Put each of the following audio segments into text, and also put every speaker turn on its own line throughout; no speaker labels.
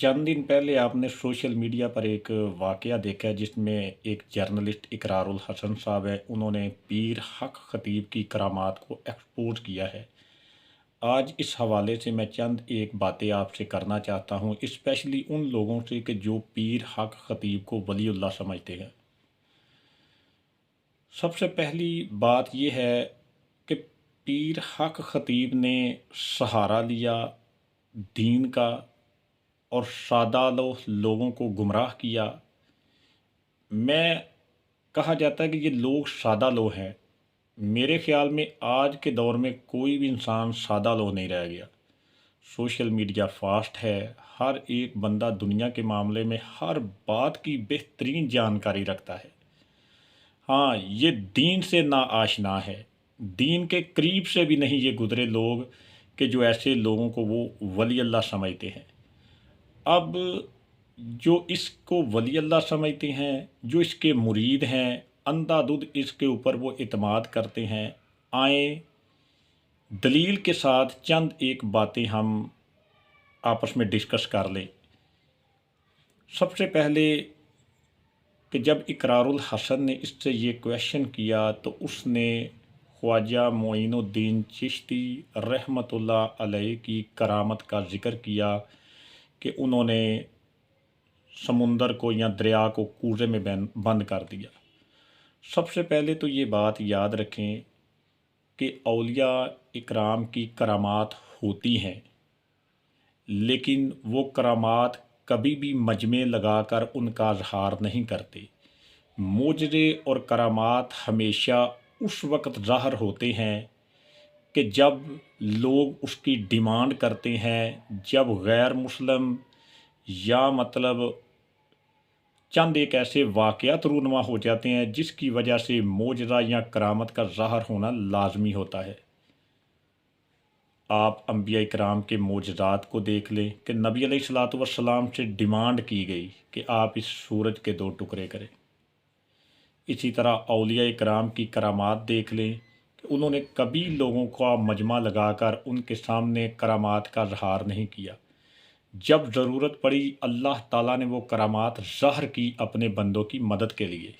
चंद दिन पहले आपने सोशल मीडिया पर एक वाकया देखा है जिसमें एक जर्नलिस्ट इकरारुल हसन साहब है। उन्होंने पीर हक खतीब की करामात को एक्सपोज किया है। आज इस हवाले से मैं चंद एक बातें आपसे करना चाहता हूँ, स्पेशली उन लोगों से कि जो पीर हक खतीब को वलीउल्लाह समझते हैं। सबसे पहली बात यह है कि पीर हक खतीब ने सहारा लिया दीन का और सादा लोगों को गुमराह किया। मैं कहा जाता है कि ये लोग सादा लोग हैं। मेरे ख्याल में आज के दौर में कोई भी इंसान सादा लोग नहीं रह गया। सोशल मीडिया फास्ट है। हर एक बंदा दुनिया के मामले में हर बात की बेहतरीन जानकारी रखता है। हाँ, ये दीन से ना आशना है, दीन के करीब से भी नहीं ये गुज़रे लोग कि जो ऐसे लोगों को वो वली अल्लाह समझते हैं। अब जो इसको वली अल्लाह समझते हैं, जो इसके मुरीद हैं, अंधाधुंध इसके ऊपर वो इत्माद करते हैं। आए दलील के साथ चंद एक बातें हम आपस में डिस्कस कर लें। सबसे पहले कि जब इकरारुल हसन ने इससे ये क्वेश्चन किया तो उसने ख्वाजा मोइनुद्दीन चिश्ती रहमतुल्लाह अलैह की करामत का ज़िक्र किया कि उन्होंने समुंदर को या दरिया को कूजे में बंद कर दिया। सबसे पहले तो ये बात याद रखें कि औलिया इकराम की करामात होती हैं, लेकिन वो करामात कभी भी मजमे लगाकर उनका इजहार नहीं करते। मोजज़े और करामात हमेशा उस वक़्त ज़ाहिर होते हैं कि जब लोग उसकी डिमांड करते हैं, जब गैर मुस्लिम या मतलब चंद एक ऐसे वाक़यात रूनुमा हो जाते हैं जिसकी वजह से मोजज़ा या करामत का ज़ाहिर होना लाजमी होता है। आप अंबिया इकराम के मोजज़ात को देख लें कि नबी अलैहिस्सलातु वस्सलाम से डिमांड की गई कि आप इस सूरज के दो टुकड़े करें। इसी तरह औलिया इकराम की करामात देख लें कि उन्होंने कभी लोगों का मजमा लगाकर उनके सामने करामात का इज़हार नहीं किया। जब ज़रूरत पड़ी अल्लाह ताला ने वो करामात ज़ाहिर की अपने बंदों की मदद के लिए।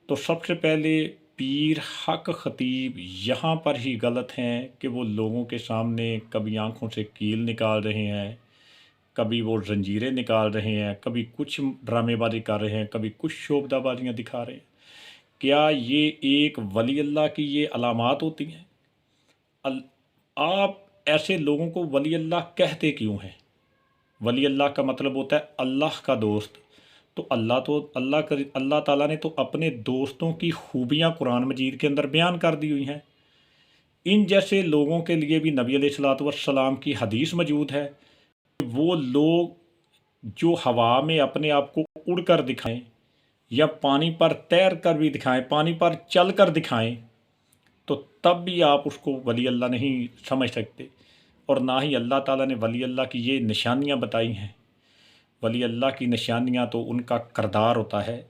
तो सबसे पहले पीर हक खतीब यहाँ पर ही गलत हैं कि वो लोगों के सामने कभी आंखों से कील निकाल रहे हैं, कभी वो जंजीरें निकाल रहे हैं, कभी कुछ ड्रामेबाजी कर रहे हैं, कभी कुछ शोबदाबाजियाँ दिखा रहे हैं। क्या ये एक वली अल्लाह की ये अलामात होती हैं? अल आप ऐसे लोगों को वली अल्लाह कहते क्यों हैं? वली अल्लाह का मतलब होता है अल्लाह का दोस्त। तो अल्लाह ताला ने तो अपने दोस्तों की खूबियाँ कुरान मजीद के अंदर बयान कर दी हुई हैं। इन जैसे लोगों के लिए भी नबी अलैहिस्सलातु वस्सलाम की हदीस मौजूद है कि वो लोग जो हवा में अपने आप को उड़ कर दिखाएं या पानी पर तैर कर भी दिखाएं, पानी पर चल कर दिखाएं, तो तब भी आप उसको वली अल्लाह नहीं समझ सकते। और ना ही अल्लाह ताला ने वली अल्लाह की ये निशानियाँ बताई हैं। वली अल्लाह की निशानियाँ तो उनका किरदार होता है,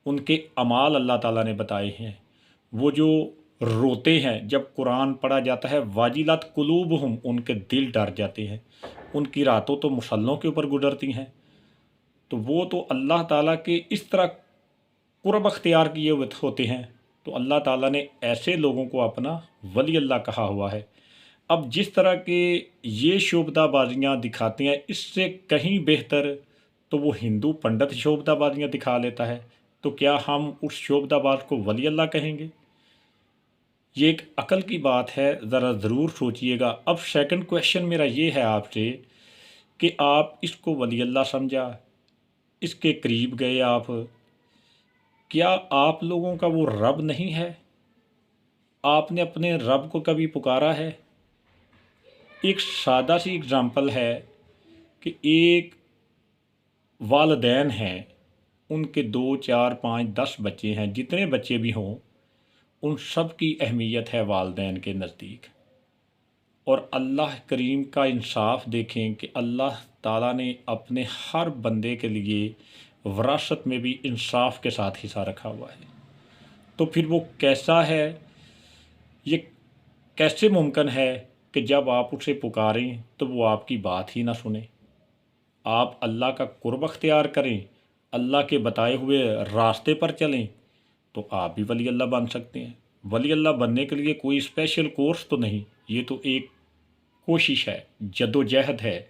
उनके अमाल अल्लाह ताला ने बताए हैं। वो जो रोते हैं जब कुरान पढ़ा जाता है, वाजिलत कुलूबहुम, उनके दिल डर जाते हैं। उनकी रातों तो मुसल्लों के ऊपर गुजरती हैं। तो वो तो अल्लाह ताला के इस तरह कुर्ब अख्तियार किए हुए होते हैं। तो अल्लाह ताला ने ऐसे लोगों को अपना वली अल्लाह कहा हुआ है। अब जिस तरह के ये शोबदाबाजियाँ दिखाते हैं, इससे कहीं बेहतर तो वो हिंदू पंडित शोबदाबाजियाँ दिखा लेता है। तो क्या हम उस शोबदाबाज को वली अल्लाह कहेंगे? ये एक अकल की बात है, ज़रा ज़रूर सोचिएगा। अब सेकंड क्वेश्चन मेरा ये है आपसे कि आप इसको वली अल्लाह समझा, इसके करीब गए आप, क्या आप लोगों का वो रब नहीं है? आपने अपने रब को कभी पुकारा है? एक सादा सी एग्ज़ाम्पल है कि एक वालिदैन हैं, उनके 2, 4, 5, 10 बच्चे हैं, जितने बच्चे भी हों, उन सब की अहमियत है वालिदैन के नज़दीक। और अल्लाह करीम का इंसाफ देखें कि अल्लाह ताला ने अपने हर बंदे के लिए विरासत में भी इंसाफ के साथ हिस्सा रखा हुआ है। तो फिर वो कैसा है, ये कैसे मुमकिन है कि जब आप उसे पुकारें तो वो आपकी बात ही ना सुने? आप अल्लाह का कुर्ब अख्तियार करें, अल्लाह के बताए हुए रास्ते पर चलें, तो आप भी वली अल्लाह बन सकते हैं। वली अल्लाह बनने के लिए कोई स्पेशल कोर्स तो नहीं, ये तो एक कोशिश है, जद्दोजहद है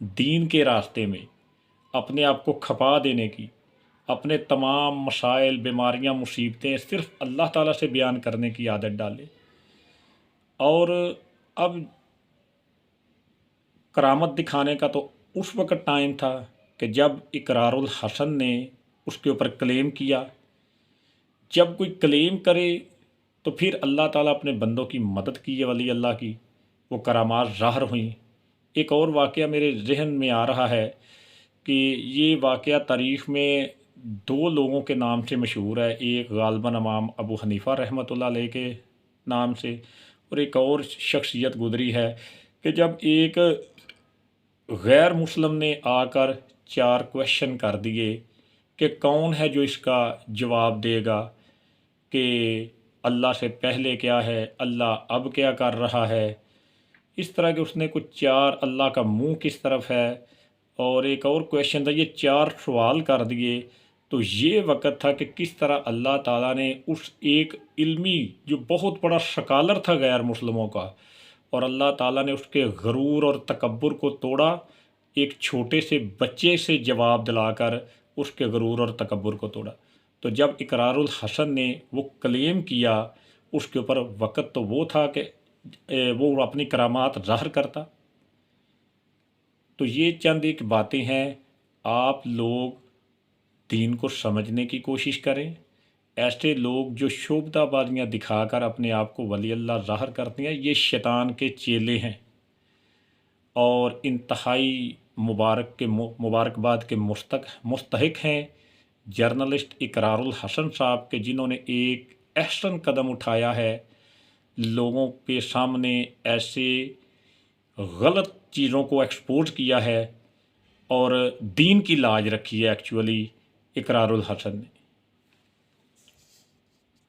दीन के रास्ते में अपने आप को खपा देने की, अपने तमाम मसाइल, बीमारियां, मुसीबतें सिर्फ अल्लाह ताला से बयान करने की आदत डालें। और अब करामत दिखाने का तो उस वक़्त टाइम था कि जब इकरारुल हसन ने उसके ऊपर क्लेम किया। जब कोई क्लेम करे तो फिर अल्लाह ताला अपने बंदों की मदद की है, वली अल्लाह की, वो करामात ज़ाहिर हुई। एक और वाक़या मेरे ज़हन में आ रहा है कि ये वाक़या तारीख़ में दो लोगों के नाम से मशहूर है। एक ग़ालिबन इमाम अबू हनीफ़ा रहमतुल्लाह अलैह के नाम से, और एक और शख्सियत गुज़री है कि जब एक गैर मुस्लिम ने आकर चार क्वेश्चन कर दिए कि कौन है जो इसका जवाब देगा कि अल्लाह से पहले क्या है, अल्लाह अब क्या कर रहा है। इस तरह के उसने कुछ चार, अल्लाह का मुंह किस तरफ है, और एक और क्वेश्चन था, ये चार सवाल कर दिए। तो ये वक़्त था कि किस तरह अल्लाह ताला ने उस एक इल्मी जो बहुत बड़ा शकालर था गैर मुस्लिमों का, और अल्लाह ताला ने उसके गरूर और तकब्बुर को तोड़ा, एक छोटे से बच्चे से जवाब दिलाकर उसके गरूर और तकब्बुर को तोड़ा। तो जब इकरारुल हसन ने वो क्लेम किया, उसके ऊपर वक़्त तो वो था कि वो अपनी करामात ज़ाहिर करता। तो ये चंद एक बातें हैं, आप लोग दीन को समझने की कोशिश करें। ऐसे लोग जो शोभताबाजियाँ दिखाकर अपने आप को वली अल्लाह ज़ाहिर करते हैं, ये शैतान के चेले हैं और इंतहाई मुबारकबाद के मुस्तहिक हैं जर्नलिस्ट इकरारुल हसन साहब के, जिन्होंने एक अहसन कदम उठाया है, लोगों के सामने ऐसे गलत चीज़ों को एक्सपोज किया है और दीन की लाज रखी है एक्चुअली इकरारुल हसन ने।